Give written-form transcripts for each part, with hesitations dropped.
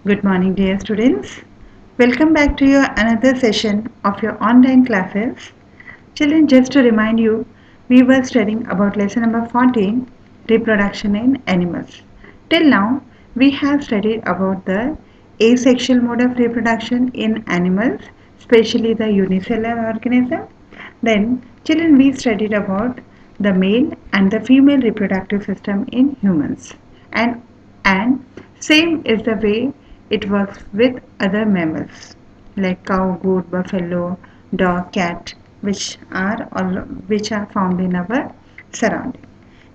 Good morning, dear students. Welcome back to your another session of your online classes. Children, just to remind you, we were studying about lesson number 14, reproduction in animals. Till now, we have studied about the asexual mode of reproduction in animals, especially the unicellular organism. Then, children, we studied about the male and the female reproductive system in humans. And same is the way it works with other mammals like cow, goat, buffalo, dog, cat, which are found in our surrounding.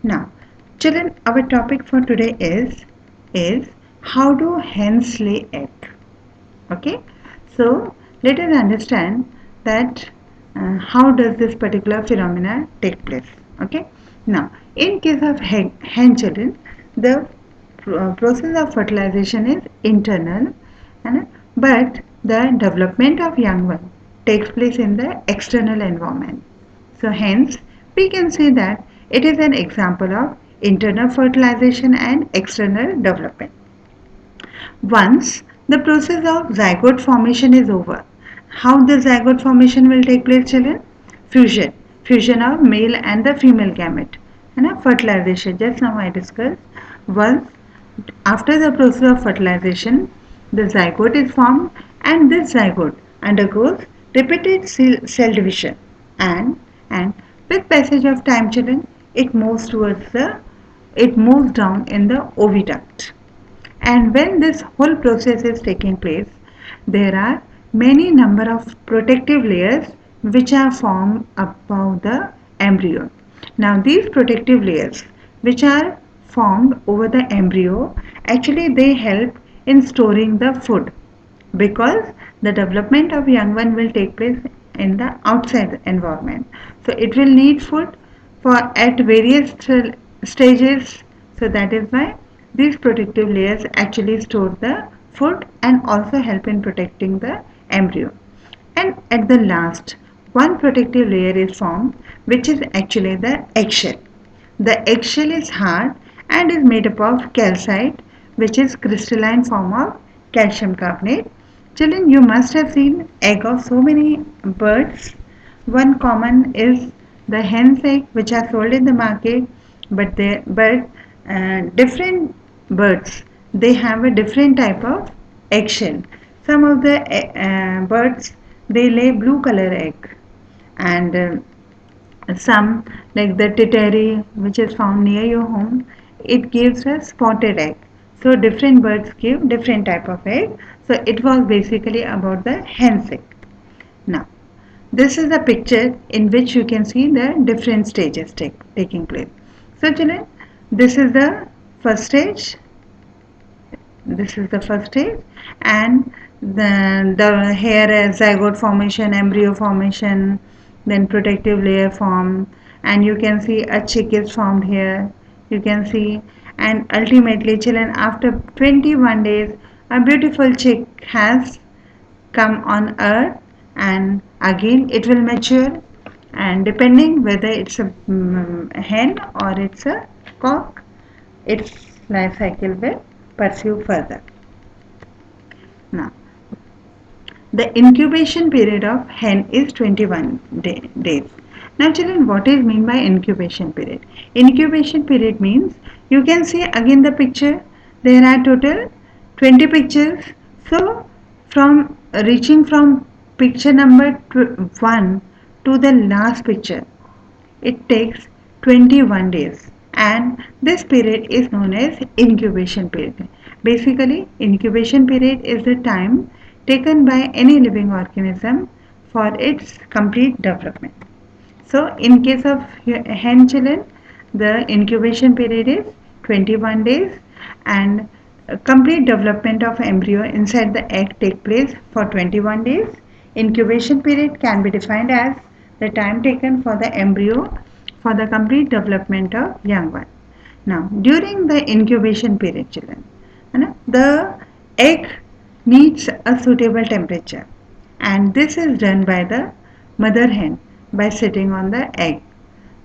Now, children, our topic for today is how do hens lay egg? Okay, so let us understand that how does this particular phenomena take place. Okay, now in case of hen children, the process of fertilization is internal, and but the development of young one takes place in the external environment. So hence we can say that it is an example of internal fertilization and external development. Once the process of zygote formation is over, how the zygote formation will take place, children? Fusion. Fusion of male and the female gamete. And fertilization. Just now I discussed. Once after the process of fertilization, the zygote is formed and this zygote undergoes repeated cell division and with passage of time, children, it moves down in the oviduct. And when this whole process is taking place, there are many number of protective layers which are formed above the embryo. Now these protective layers which are formed over the embryo, actually they help in storing the food, because the development of young one will take place in the outside environment. So it will need food for at various stages. So that is why these protective layers actually store the food and also help in protecting the embryo. And at the last, one protective layer is formed, which is actually the eggshell. The eggshell is hard and is made up of calcite, which is crystalline form of calcium carbonate. Children, you must have seen egg of so many birds. One common is the hen's egg, which are sold in the market, but different birds, they have a different type of eggshell. Some of the birds, they lay blue color egg, and some, like the tittery which is found near your home, it gives a spotted egg. So different birds give different type of egg. So it was basically about the hen's egg. Now this is a picture in which you can see the different stages taking place. So children, this is the first stage, this is the first stage, and the here zygote formation, embryo formation, then protective layer form, and you can see a chick is formed here, you can see. And ultimately, children, after 21 days a beautiful chick has come on earth, and again it will mature, and depending whether it's a hen or it's a cock, its life cycle will pursue further. Now, the incubation period of hen is 21 days. Now children, what is mean by incubation period? Incubation period means, you can see again the picture, there are total 20 pictures. So from reaching from picture number 1 to the last picture, it takes 21 days, and this period is known as incubation period. Basically, incubation period is the time taken by any living organism for its complete development. So, in case of hen children, the incubation period is 21 days, and complete development of embryo inside the egg take place for 21 days. Incubation period can be defined as the time taken for the embryo for the complete development of young one. Now, during the incubation period, children, the egg needs a suitable temperature, and this is done by the mother hen by sitting on the egg.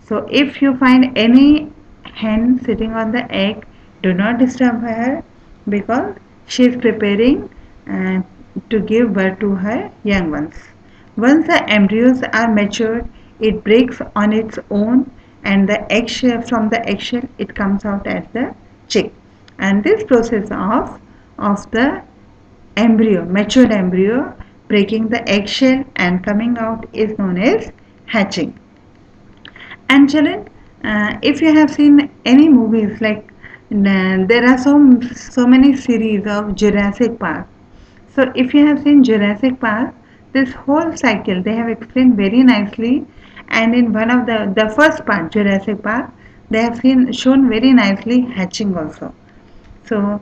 So if you find any hen sitting on the egg, do not disturb her, because She is preparing uh, to give birth to her young ones. Once the embryos are matured, it breaks on its own, and the eggshell from the eggshell it comes out as the chick. And this process of the embryo, matured embryo, breaking the eggshell and coming out is known as hatching. And children, if you have seen any movies like there are so many series of Jurassic Park. So if you have seen Jurassic Park, this whole cycle they have explained very nicely. And in one of the first part, Jurassic Park, they have seen shown very nicely hatching also. So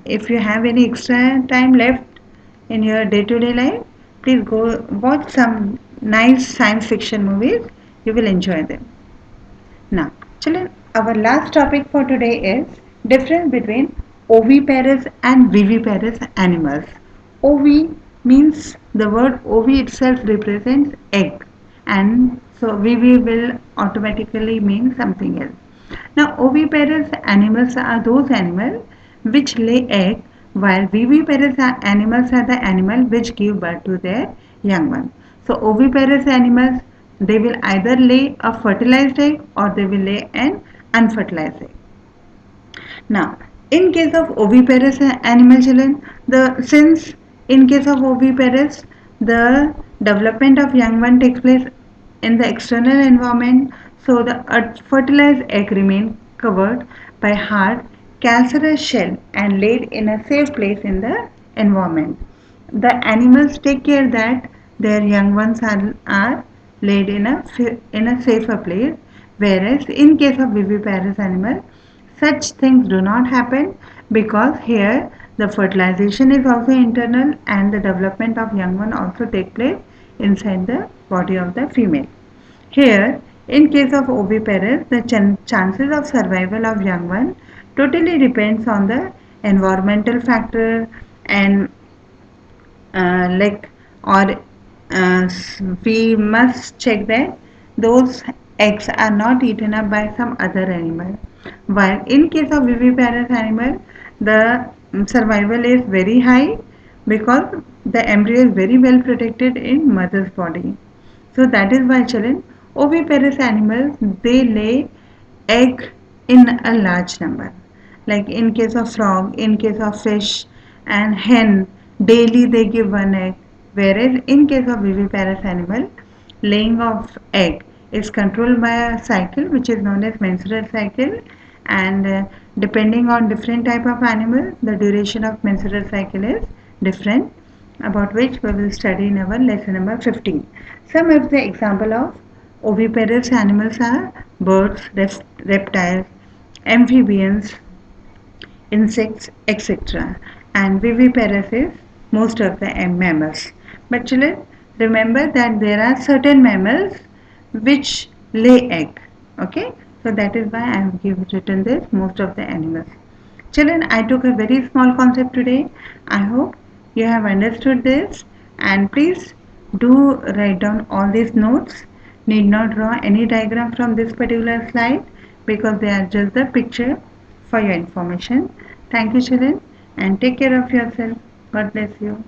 if you have any extra time left in your day-to-day life, please go watch some nice science fiction movies. You will enjoy them. Now, children, our last topic for today is difference between oviparous and viviparous animals. Ovi means the word ovi itself represents egg, and so vivi will automatically mean something else. Now, oviparous animals are those animals which lay egg, while viviparous animals are the animals which give birth to their young ones. So, oviparous animals they will either lay a fertilized egg or they will lay an unfertilized egg. Now, in case of oviparous animal children, the since in case of oviparous, the development of young one takes place in the external environment, so the fertilized egg remain covered by hard calcareous shell and laid in a safe place in the environment. The animals take care that their young ones are laid in a safer place, whereas in case of viviparous animal such things do not happen, because here the fertilization is also internal and the development of young one also take place inside the body of the female. Here, in case of oviparous, the chances of survival of young one totally depends on the environmental factor and like or we must check that those eggs are not eaten up by some other animal, while in case of viviparous animal the survival is very high because the embryo is very well protected in mother's body. So that is why children, oviparous animals they lay egg in a large number. Like in case of frog, in case of fish and hen, daily they give one egg. Whereas in case of viviparous animal, laying of egg is controlled by a cycle which is known as menstrual cycle, and depending on different type of animal, the duration of menstrual cycle is different, about which we will study in our lesson number 15. Some of the example of oviparous animals are birds, reptiles, amphibians, insects, etc. And viviparous is most of the mammals. But children, remember that there are certain mammals which lay egg. Okay, so that is why I have written this most of the animals. Children, I took a very small concept today. I hope you have understood this, and please do write down all these notes. Need not draw any diagram from this particular slide because they are just the picture for your information. Thank you children, and take care of yourself. God bless you.